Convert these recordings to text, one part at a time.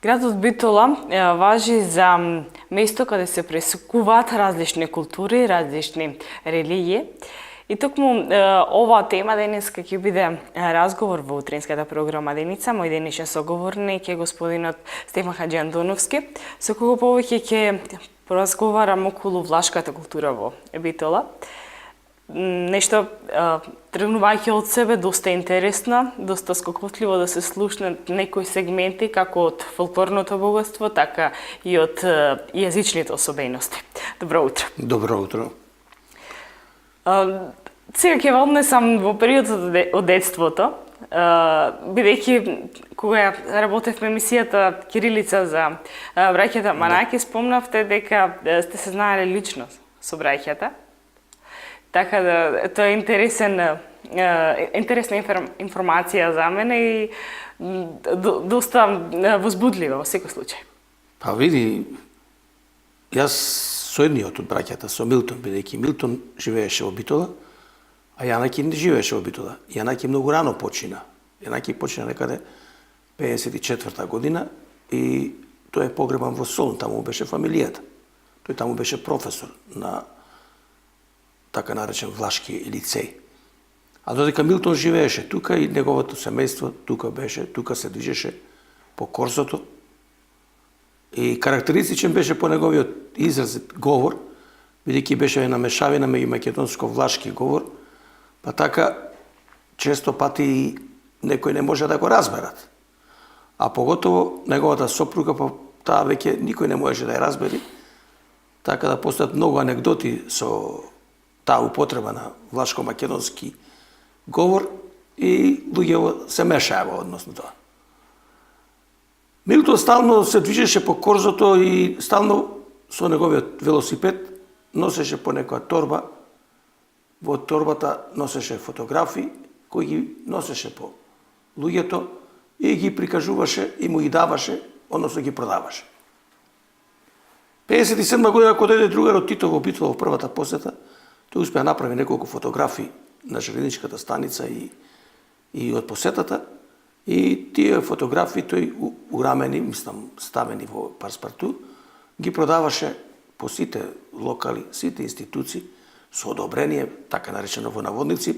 Градот Битола важи за место каде се пресекуваат различни култури, различни религии. И токму оваа тема денеска ќе биде разговор во утринската програма Деница. Мој денешен соговорник е господинот Стефан Хаџиандоновски, со кого повеќе ќе поразговарам околу влашката култура во Битола. Нешто тргнувајќи од себе доста интересно, доста скокотливо да се слушнат некои сегменти како од фолклорното богатство, така и од јазичните особености. Добро утро. Добро утро. Сега ќе ве однесам во периодот од детството, бидејќи кога работев во емисијата Кирилица за браќата Манаки, спомнавте дека сте се знаеле лично со браќата. Така да, тоа е интересна информација за мене и доста возбудлива во секој случај. Па види, јас со едниот од браќата, со Милтон, бидејќи Милтон живееше во Битола, а Јанаки не живееше во Битола. Јанаки многу рано почина. Јанаки почина некаде 54 година и тој е погребан во Солун, таму беше фамилијата. Тој таму беше професор на така наречен влашки лицеј. А додека Милтон живееше тука и неговото семејство тука беше, тука се движеше по Корзото. И карактеристичен беше по неговиот изразит говор, бидејќи беше една мешавина меѓу македонско-влашки говор, па така често пати некои не може да го разберат. А поготово неговата сопруга, па таа веќе никој не можеше да ја разбери, така да постојат многу анегдоти со таа употреба на влашко-македонски говор и луѓето се мешаа во однос на тоа. Милтон стално се движеше по Корзото и стално со неговиот велосипед носеше по некоја торба. Во торбата носеше фотографии кои ги носеше по луѓето и ги прикажуваше и му ги даваше, односно ги продаваше. 57 година кога дојде другарот Тито во Битола во првата посета, тој успеа да направи неколку фотографии на железничката станица и од посетата. И тие фотографии тој урамени, мислам, ставени во паспарту, ги продаваше по сите локали, сите институции со одобрение, така наречено во наводници,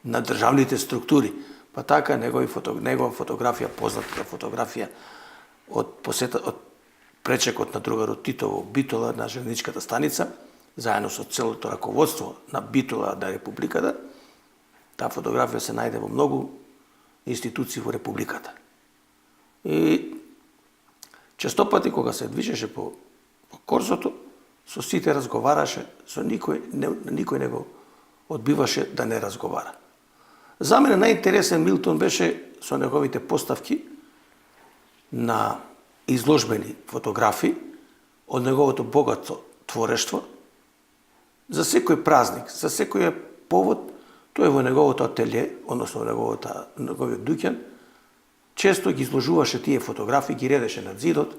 на државните структури. Па така негова фотографија, познатата фотографија од пречекот на другарот Тито во Битола на железничката станица, заедно со целото раководство на Битола на Републиката, таа фотографија се најде во многу институции во Републиката. И честопати кога се движеше по Корзото, со сите разговараше, со никој не го одбиваше да не разговара. За мене најинтересен Милтон беше со неговите поставки на изложбени фотографии од неговото богато творештво. За секој празник, за секој повод, тој во неговото ателје, односно неговиот дуќан, често ги изложуваше тие фотографии, ги редеше над зидот,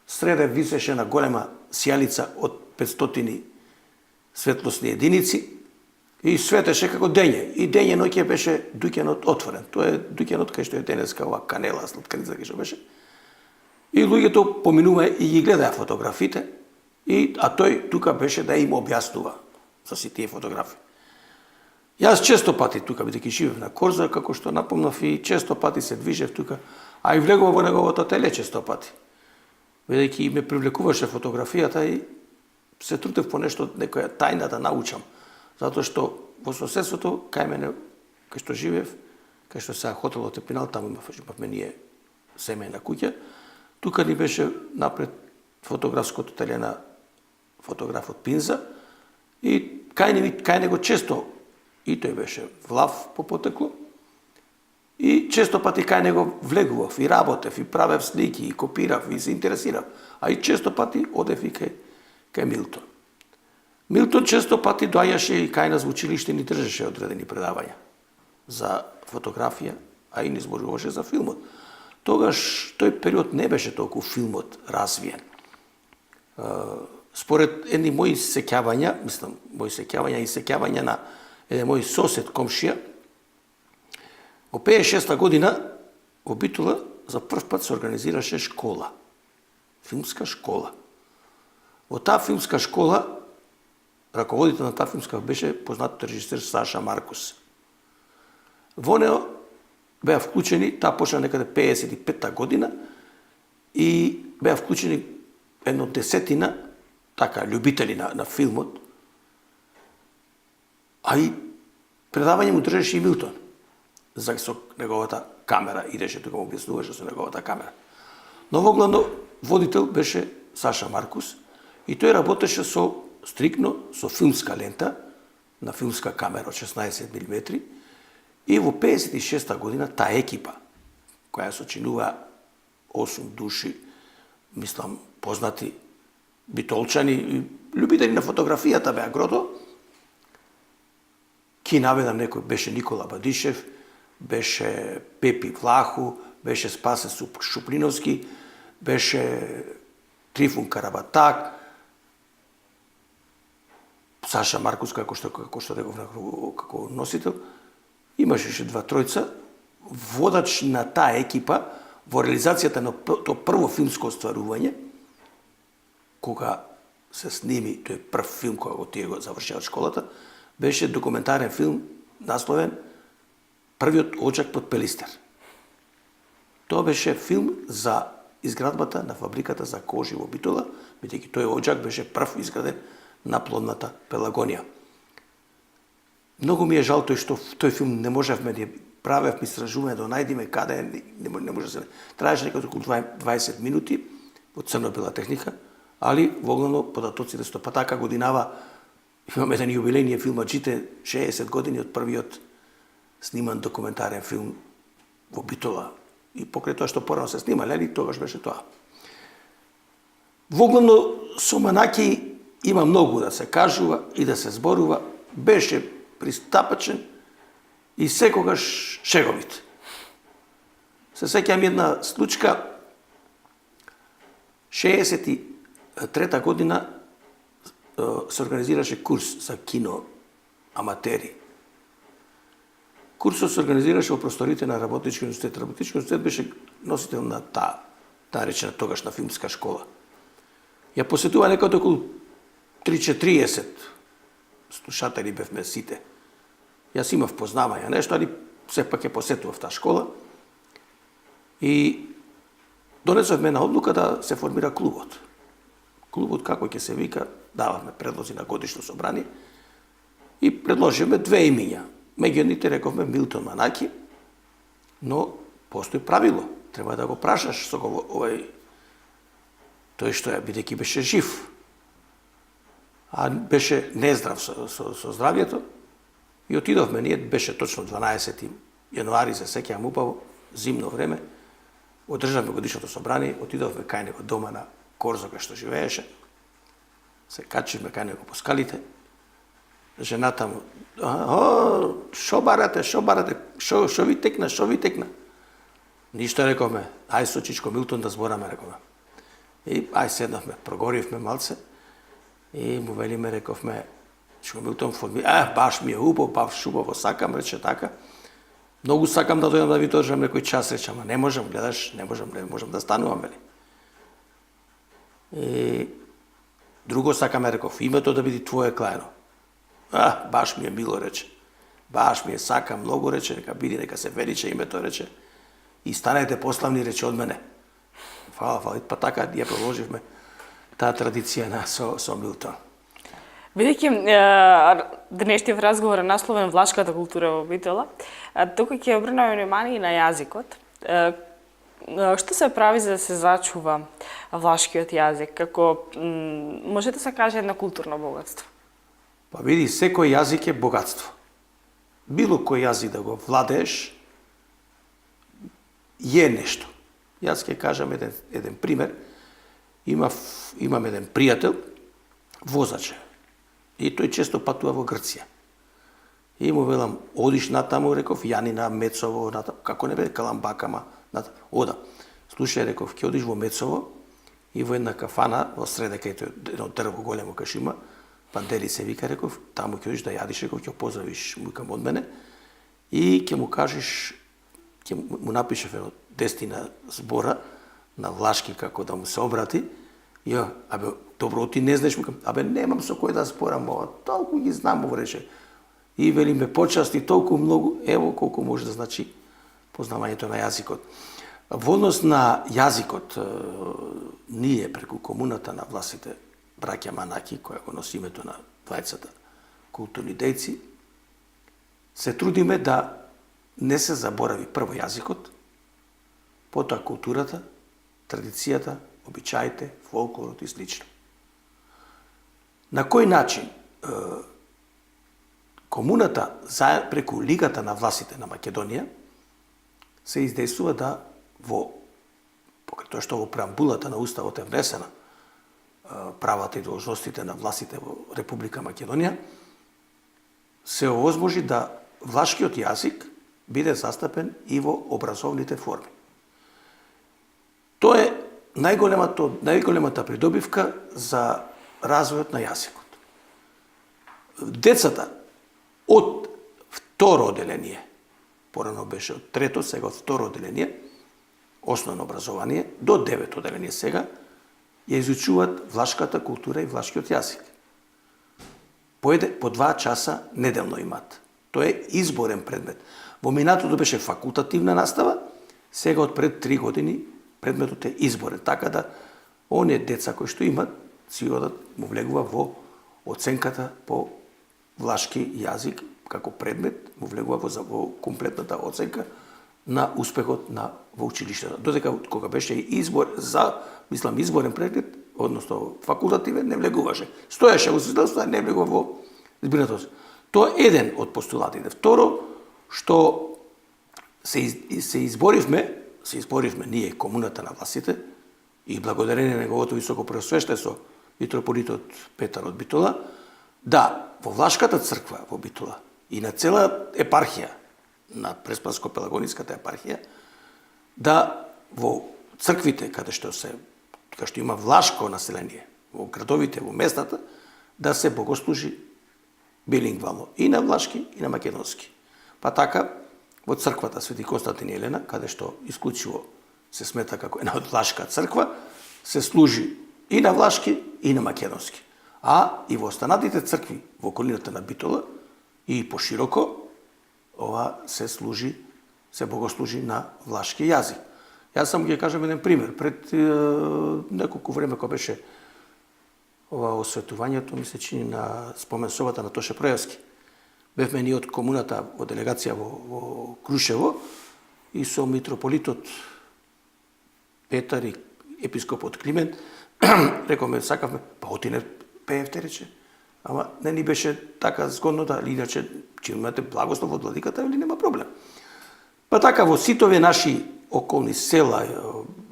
среде висеше на голема сјалица од 500 светлосни единици и светеше како дење. И дење ноќе беше дуќанот отворен. Тоа е дуќанот кај што е денеска ова канела, сладканица кај што беше. И луѓето поминува и ги гледаја фотографите, а тој тука беше да им објаснува со си тие фотографии. Јас често пати тука, бидејќи живеев на Корзо, како што напомнав, и често пати се движев тука, а и влегував во неговото ателје често пати. Бидејќи ме привлекуваше фотографијата и се трудев по нешто, некоја тајна да научам. Затоа што во соседството, кај мене, кај што живеев, кај што сега хотелот Епинал, таму имавме ние семејна куќа, тука ни беше напред фотографското ателје на фотографот Пинза и кај него често и тој беше влав по потекло и често пати кај него влегував и работев и правев слики и копирав и се интересирав, а и често пати одев и кај Милтон. Милтон често пати доаѓаше и кај нас во училиште ни држеше одредени предавања за фотографија, а и ни зборуваше за филмот. Тогаш тој период не беше толку филмот развиен. Според едни мои сеќавања, и сеќавања на еден мој сосед, комшија, во 56 година во Битола за прв пат се организираше школа филмска школа. Во таа филмска школа, раководител на таа филмска беше познатиот режисер Саша Маркус. Во нео беа вклучени, таа почна некаде 55-та година, и беа вклучени едно десетина така љубители на филмот, а и предавање му држеше и Милтон. Со неговата камера идеше, тука му објаснуваше со неговата камера. Но во главно водител беше Саша Маркус и тој работеше стрикно со филмска лента на филмска камера од 16 мм и во 56-та година таа екипа, која сочинува 8 души, мислам, познати битолчани и љубители на фотографијата беа грото, ки наведам некој, беше Никола Бадишев, беше Пепи Влаху, беше Спасе Шуплиновски, беше Трифун Карабатак, Саша Маркус, како што реков како носител, имаше уште два тројца, водач на таа екипа во реализацијата на тоа прво филмско остварување, кога се сними тој прв филм кога го тие го завршија школата, беше документарен филм насловен Првиот оџак под Пелистер. Тоа беше филм за изградбата на фабриката за кожи во Битола, бидејќи тој оџак беше прв изграден на плодната Пелагонија. Многу ми е жал што тој филм не можевме да правевме истражување да најдеме каде не може да се. Траеше некако околу 20 минути во црно-бела техника, али воглавно податоците што па така годинава имаме еден јубилејни филмаджите 60 години од првиот сниман документарен филм во Битола. И покрај тоа што порано се снимале, али тогаш беше тоа. Воглавно со Манаки има многу да се кажува и да се зборува, беше пристапачен и секогаш шеговит. Се сеќавам една случка, 63-та година се организираше курс за кино аматери. Курсот се организираше во просторите на Работнички универзитет. Работнички универзитет беше носител на таа речена тогашна филмска школа. Ја посетува некаде околу 30 слушатели бевме сите. Јас имав познавања нешто, али сепак ја посетував таа школа и донесовме на одлука да се формира клубот. Клубот како ќе се вика, дававме предлози на годишно собрание и предложивме две имиња. Меѓу едните рековме Милтон Манаки, но постои правило. Треба да го прашаш со овој тој што ја бидејќи беше жив, а беше нездрав со здравјето. И отидовме, ние беше точно 12 јануари, се сеќавам убаво, зимно време, одржавме годишното собрание, отидовме кај него дома на Корзо кај што живееше, се качивме кај него по скалите, жената му, шо барате, шо ви текна? Ништо рековме, ај со Чичко Милтон да збораме, рековме. И ај седнавме, прогоривме малце и му велиме, рековме, Чичко Милтон баш ми е убаво, баш убаво сакам, рече така. Многу сакам да дојдам да ви држам некој час, рече, ама не можам, гледаш, не можам да станувам, вели. И друго сакаме, реков, името да биде твое клајно. Баш ми е мило, рече. Баш ми е сакам многу, рече, нека биде, нека се величе името, рече. И станете пославни, рече, од мене. Фала, па така ја продолживме таа традиција со Милтон. Бидејќи денешниот разговор е насловен влашката култура во Битола, тука ќе обрнеме внимание на јазикот. Што се прави за да се зачува влашкиот јазик, како може да се каже едно културно богатство? Па види, секој јазик е богатство. Било кој јазик да го владееш е нешто. Јас ќе кажам еден пример. Имам еден пријател, возач. И тој често патува во Грција. И му велам, одиш натаму, реков, Јанина, Мецово, натаму, како не бе, Каламбакама, натаму. Ода. Слушај, реков, ќе одиш во Мецово и во една кафана, во среде кај тој едно дрво големо каш има, Пандери се вика, реков, таму ќе одиш да јадиш, реков, ќе поздравиш мујкам од мене и ќе му кажеш, ќе му напишеш едно 10 збора на влашки како да му се обрати, ја, абе, добро, ти не знаеш, абе, немам со кој да спорам ова, толку ги знам, му рече. И вели ме почасти толку многу, ево колку може да значи познавањето на јазикот. Во однос на јазикот, ние преку комуната на власите браќа Манаки, која го носи името на двајцата културни дејци, се трудиме да не се заборави прво јазикот, потоа културата, традицијата, обичаите, фолклорот и слично. На кој начин комуната преку Лигата на властите на Македонија се издействува да покрај тоа што во преамбулата на Уставот е внесена правата и должностите на властите во Република Македонија, се овозможи да влашкиот јазик биде застапен и во образовните форми. Тоа е најголемата придобивка за развојот на јазикот. Децата од второ оделение, порано беше од трето, сега од второ оделение, основно образование, до девето оделение сега, ја изучуваат влашката култура и влашкиот јазик. По 2 часа неделно имаат. Тоа е изборен предмет. Во минатото беше факултативна настава, сега од пред 3 години предметот е изборен. Така да, оние деца кои што имат, си одат, му влегува во оценката по влашки јазик, како предмет, му влегува во комплетната оценка на успехот во училиштето. Додека кога беше изборен предмет, односно факултативен, не влегуваше. Стоеше во свидетелство, не влегува во избирателно. Тоа е еден од постулатите. Второ, што се изборивме ние, комуната на властите, и благодарение на неговото високо преосвештество, митрополитот Петар од Битола, да во Влашката црква во Битола и на цела епархија, на Преспанско-Пелагониската епархија, да во црквите каде што има влашко население, во градовите, во местата, да се богослужи билингвално и на влашки и на македонски. Па така, во црквата Свети Константин и Елена, каде што исклучиво се смета како една од влашка црква, се служи и на влашки и на македонски. А и во останатите цркви во околината на Битола и пошироко, ова се богослужи на влашки јазик. Јас само ќе кажам еден пример. Пред неколку време кога беше ова осветувањето, ми се чини на споменсовата на Тоше Проевски. Бевме ние од комуната во делегација во Крушево и со митрополитот Петар и епископот Климент рековме, сакавме, па оти не пеевте, рече. Ама не ни беше така згодно да, иначе, че имате благослов од владиката или нема проблем. Па така во сите овие наши околни села,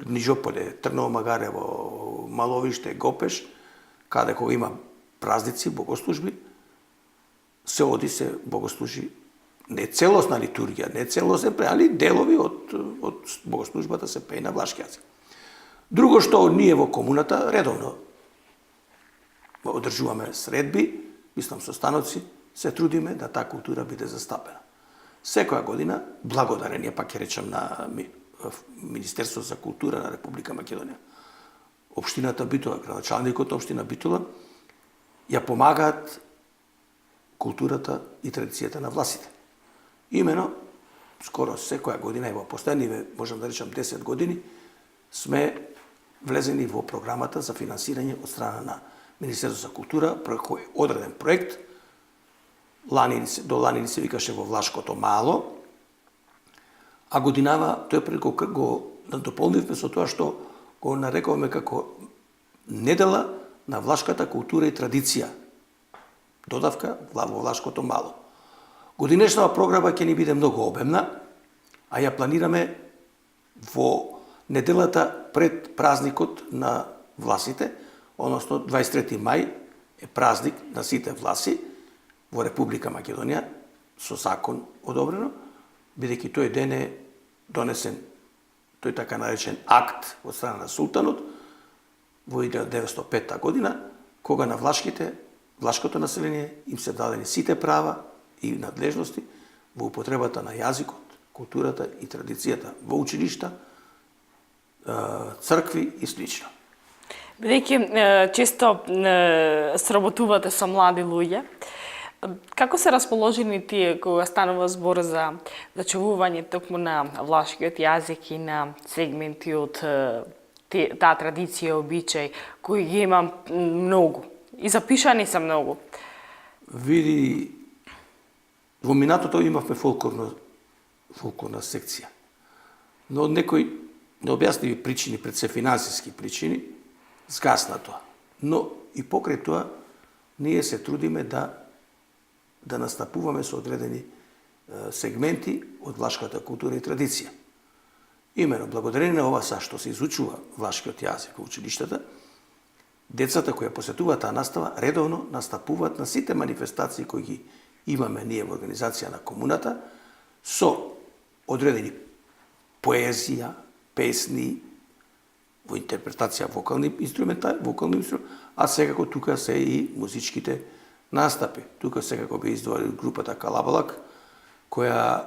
Нижополе, Трново Магарево, Маловиште, Гопеш, каде кога има празници, богослужби, се оди се богослужи не целосна литургија, не целосен али делови од богослужбата се пее на влашки јазик. Друго што ние во комуната редовно одржуваме средби, мислам состаноци, се трудиме да таа култура биде застапена. Секоја година, благодарение, пак ќе речам, на Министерство за култура на Република Македонија, општината Битола, градоначалникот општина Битола, ја помагаат културата и традицијата на власите. Имено, скоро секоја година, во последниве, можам да речам 10 години, сме влезени во програмата за финансирање од страна на Министерство за култура, преку одреден проект. До лани ни се викаше во Влашкото мало, а годинава тој го надополнивме со тоа што го нарекуваме како недела на влашката култура и традиција. Додавка во Влашкото мало. Годинешната програма ќе ни биде многу обемна, а ја планираме во неделата пред празникот на власите, односно 23 мај е празник на сите власи во Република Македонија, со закон одобрено, бидејќи тој ден е донесен тој така наречен акт од страна на султанот во 1905 година, кога на влашкото население им се дадени сите права и надлежности во употребата на јазикот, културата и традицијата во училишта цркви и слично. Бидејќи често сработувате со млади луѓе, како се расположени тие кога станува збор за зачувување токму на влашкиот јазик и на сегменти од таа традиција, обичај, кои ги имам многу и запишани се многу? Види, во минатото имавме фолклорна секција, но од некои необјасними причини, пред се финансиски причини, згасна тоа. Но и покрај тоа, ние се трудиме да настапуваме со одредени сегменти од влашката култура и традиција. Имено, благодарение на ова што се изучува влашкиот јазик во училиштата, децата кои посетуваат таа настава редовно настапуваат на сите манифестации кои ги имаме ние во организација на комуната со одредени поезија, песни, во интерпретација вокални инструменти, а секако тука се и музичките настапи. Тука секако би издвоили групата Калабалак, која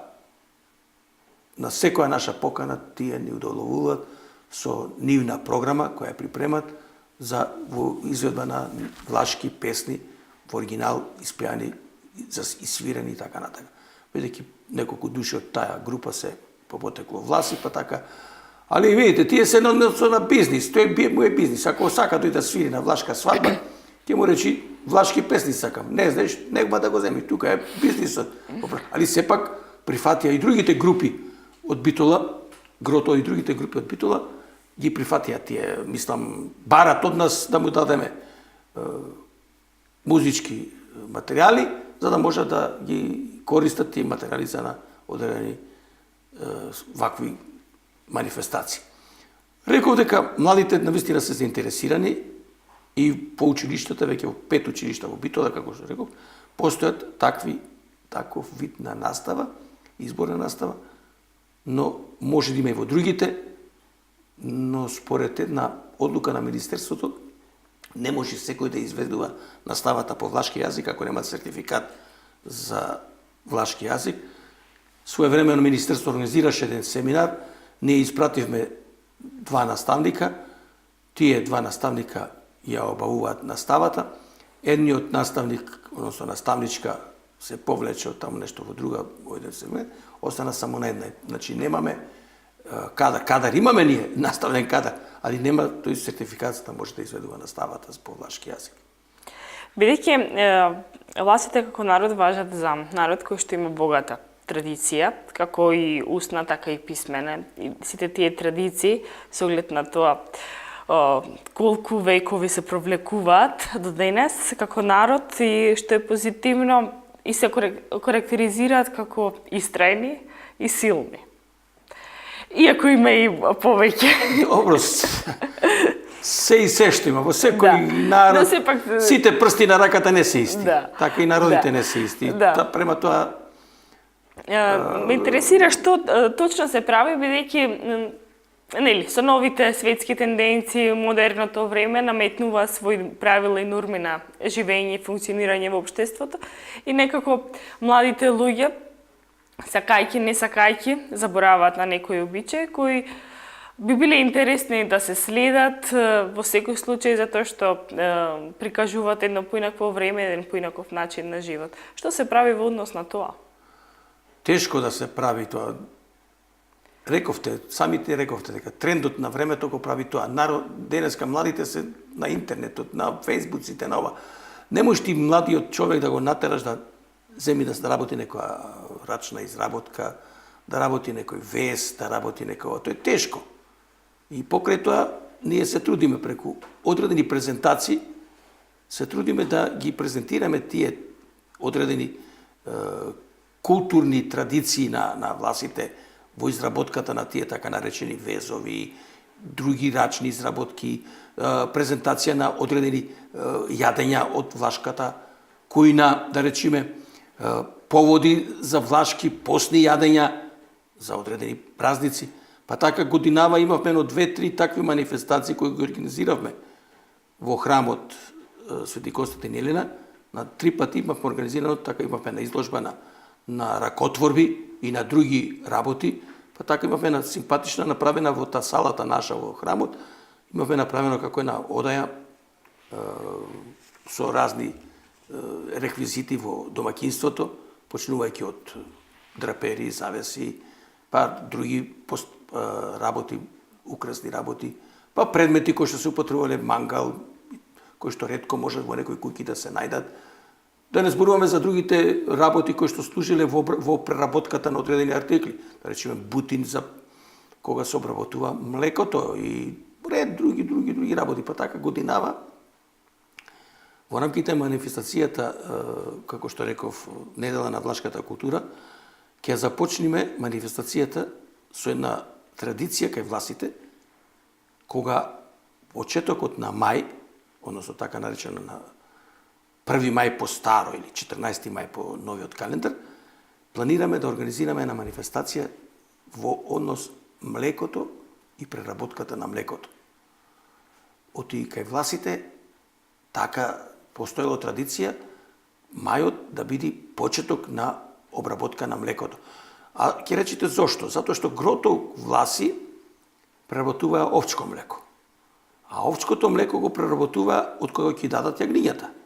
на секоја наша покана тие ни удоволувуваат со нивна програма која припремат за изведба на влашки песни во оригинал испеани, свирени и така натака. Бидејќи неколку души од таа група се попотекло власи, па така. Али видите, тие се на бизнис, тој му е бизнис. Ако сака тој да свири на влашка свадба, ќе му речи влашки песни сакам. Не знаеш, нема да го земи, тука е бизнисот. Али сепак прифатија и другите групи од Битола, Грото и другите групи од Битола, ги прифатија тие, мислам, барат од нас да му дадеме музички материјали, за да може да ги користат тие материјали за на одредени вакви манифестации. Реков дека младите навистина се заинтересирани и по училиштата, веќе во 5 училишта во Битола, како што реков, постојат таков вид на настава, изборна настава, но може да има и во другите, но според една одлука на Министерството, не може секој да изведува наставата по влашки јазик ако нема сертификат за влашки јазик. Своевремено Министерство организираше еден семинар, ние испративме 2 наставника, тие 2 наставника ја обавуваат наставата, едниот наставник, односно наставничка, се повлече од таму нешто во друга, во еден сегмент, остана само на една. Значи немаме кадар имаме ние, наставен кадар, али нема тој сертификат да може да изведува наставата по влашки јазик. Бидејќи власите како народ важат за народ кој што има богата традиција, како и устна, така и писмена. И сите тие традиции, со оглед на тоа колку векови се провлекуваат до денес како народ и што е позитивно и се карактеризираат како истрајни и силни. Иако има и повеќе. Добро, се и се што има, во секој народ, сите прсти на раката не се исти. Така и народите не се исти. Према тоа... Ме интересира што точно се прави, бидејќи со новите светски тенденции, модерното време наметнува своји правила и норми на живење и функционирање во општеството и некако младите луѓе, сакајќи, не сакајќи, забораваат на некои обичаи кои би биле интересни да се следат во секој случај затоа што прикажуваат едно поинакво време, еден поинаков начин на живот. Што се прави во однос на тоа? Тешко да се прави тоа. Рековте, самите рековте дека трендот на времето го прави тоа. Денеска младите се на интернетот, на фејсбуците, на ова. Не можеш ти младиот човек да го натераш да земи да работи некоја рачна изработка, да работи некој вест, да работи некој... Тоа е тешко. И покрај тоа, ние се трудиме преку одредени презентации, се трудиме да ги презентираме тие одредени културни традиции на власите во изработката на тие така наречени везови, други рачни изработки, презентација на одредени јадења од влашката, кои да речиме, поводи за влашки постни јадења, за одредени празници. Па така годинава имавме едно 2-3 такви манифестации кои ги организиравме во храмот Свети Константин Елена. На 3 пати имавме организирано, така имавме на изложба на ракотворби и на други работи. Па така имавме една симпатична направена во таа салата наша во храмот, имавме направено како една одаја со разни реквизити во домаќинството, почнувајќи од драпери, завеси, па други работи, украсни работи, па предмети кои што се употребувале, мангал, кои што ретко може во некои куќи да се најдат. Да не зборуваме за другите работи кои што служиле во преработката на одредени артикли. Да речеме бутин за кога се обработува млекото и ред други работи. Па така годинава во рамките манифестацијата, како што реков, недела на влашката култура, ќе започнеме манифестацијата со една традиција кај власите, кога почетокот на мај, односно така наречено на 1 мај по старо или 14 мај по новиот календар, планираме да организираме една манифестација во однос млекото и преработката на млекото. Оти кај власите така постоела традиција мајот да биде почеток на обработка на млекото. А ќе речете зошто? Затоа што грото власи преработуваа овчко млеко. А овчкото млеко го преработува од кога ќе дадат јагнињата.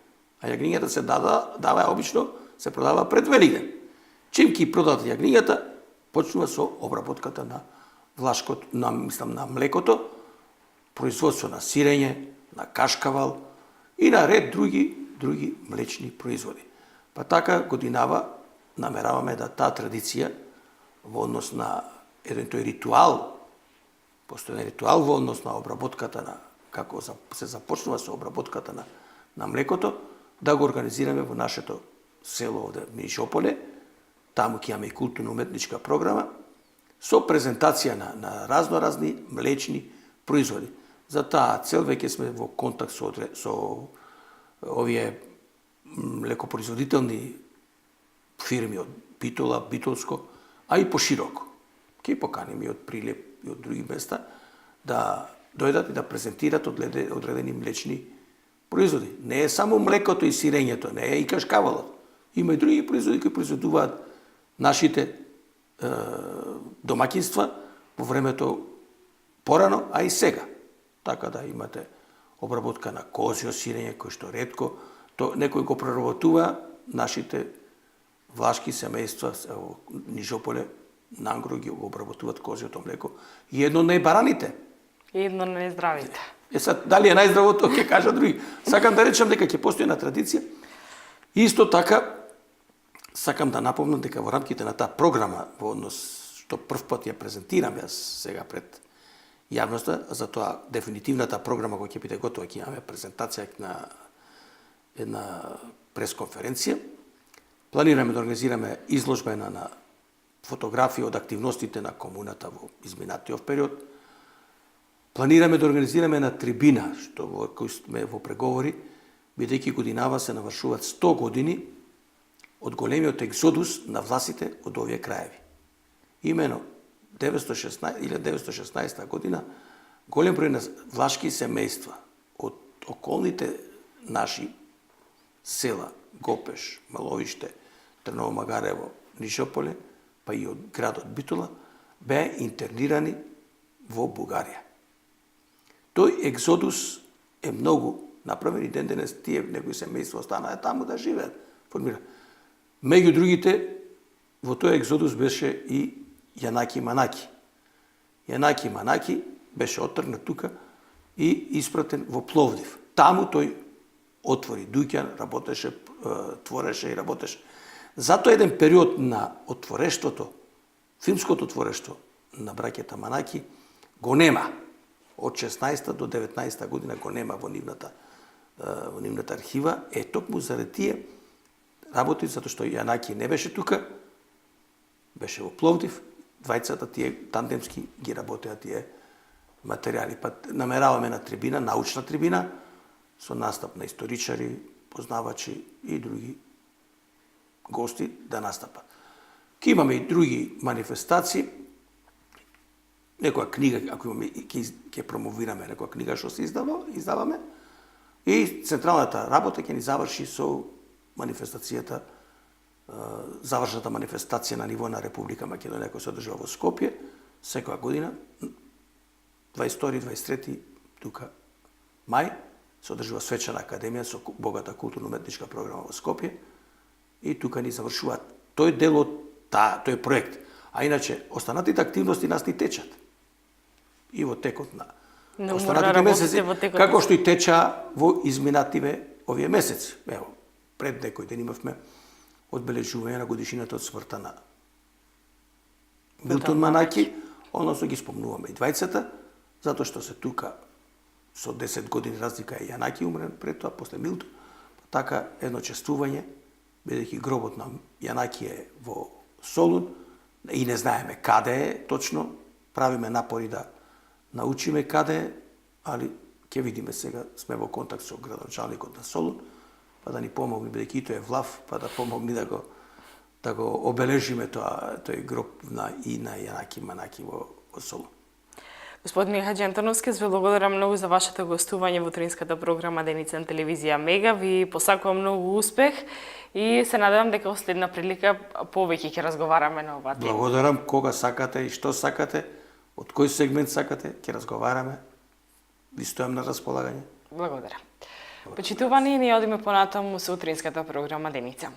А јагнињата се дава обично, се продава пред Велиген. Чим ќе продадат јагнињата, почнува со обработката на влашкото, на млекото, производство на сирење, на кашкавал и на ред други млечни производи. Па така годинава намераваме да таа традиција во однос на еден тој ритуал, постојан ритуал во однос на обработката на, како се започнува со обработката на млекото, да го организираме во нашето село овде Нишополе. Таму ќе имаме и културно-уметничка програма со презентација на разноразни млечни производи. За таа цел веќе сме во контакт со овие млекопроизводителни фирми од Битола, Битолско, а и пошироко. Ќе поканим и од Прилеп и од други места да дојдат и да презентират одредени млечни производи. Не е само млекото и сирењето, не е и кашкавалот. Има и други производи кои произведуваат нашите домаќинства во времето порано, а и сега. Така да имате обработка на козјо сирење, кој што ретко некој го преработува, нашите влашки семејства во Нишополе, Нангро ги го обработуваат козјото млеко и едно на бараните. И едно на нездравите. Сад, дали е најздравото, ќе кажа други. Сакам да речем дека ќе постои една традиција. Исто така, сакам да напомнам дека во рамките на таа програма, во однос што прв пат ја презентирам јас сега пред јавноста, затоа дефинитивната програма која ќе биде готова, ќе имаме презентација на една пресконференција. Планираме да организираме изложба на фотографии од активностите на комуната во изминатиот период. Планираме да организираме на трибина, што кој сме во преговори, бидејќи годинава се навршуваат 100 години од големиот екзодус на власите од овие краеви. Имено 1916 година голем број на влашки семејства од околните наши села Гопеш, Маловиште, Трново Магарево, Нишополе, па и од градот Битола, беа интернирани во Бугарија. Тој екзодус е многу направен и ден денес тие некои семејства останаа таму да живеат, формира. Меѓу другите, во тој екзодус беше и Јанаки Манаки. Јанаки Манаки беше отргнат тука и испратен во Пловдив. Таму тој отвори дуќан, работеше, твореше и работеше. Затоа еден период на отворештвото, филмското творештво на браќата Манаки го нема. Од 16 до 19 година го нема во нивната архива. Токму заради тие работи, затоа што Јанаки не беше тука, беше во Пловдив, двајцата тие тандемски ги работеа тие материјали. Па намераваме на трибина, научна трибина, со настап на историчари, познавачи и други гости да настапат. Ке имаме и други манифестации, некоја книга, ако имаме, ќе промовираме некоја книга што се издаваме, и централната работа ќе ни заврши со манифестацијата, завршната манифестација на ниво на Република Македонија која се одржува во Скопје, секоја година, 22-23 тука мај, се одржува свечана академија со богата културно-уметничка програма во Скопје и тука ни завршуваат тој дел од тој проект. А иначе, останатите активности нас ни течат. И во текот на останатите месеци, како што и теча во изминативе овие месеци. Ево, пред некој ден имавме одбележување на годишнината од смртта на Милтон Манаки, односно ги спомнуваме и двајцата, затоа што се тука со 10 години разлика е Јанаки умрен пред тоа, после Милтон, така едно чествување, бидејќи гробот на Јанаки е во Солун и не знаеме каде е точно, правиме напори да научиме каде е, али ќе видиме сега, сме во контакт со градоначалникот на Солун, па да ни помогне, бидејќи тој е влав, па да помогне да го обележиме тој гроб на Јанаки Манаки во Солун. Господин Хаџи Антоновски, ви благодарам многу за вашето гостување во утринската програма Деница на телевизија Мега. Ви посакувам многу успех и се надевам дека во следна прилика повеќе ќе разговараме на оваа тема. Благодарам, кога сакате и што сакате, од кој сегмент сакате, ќе разговараме. Ви стојам на располагање. Благодарам. Почитувани, ние одиме понатаму со утринската програма Деница.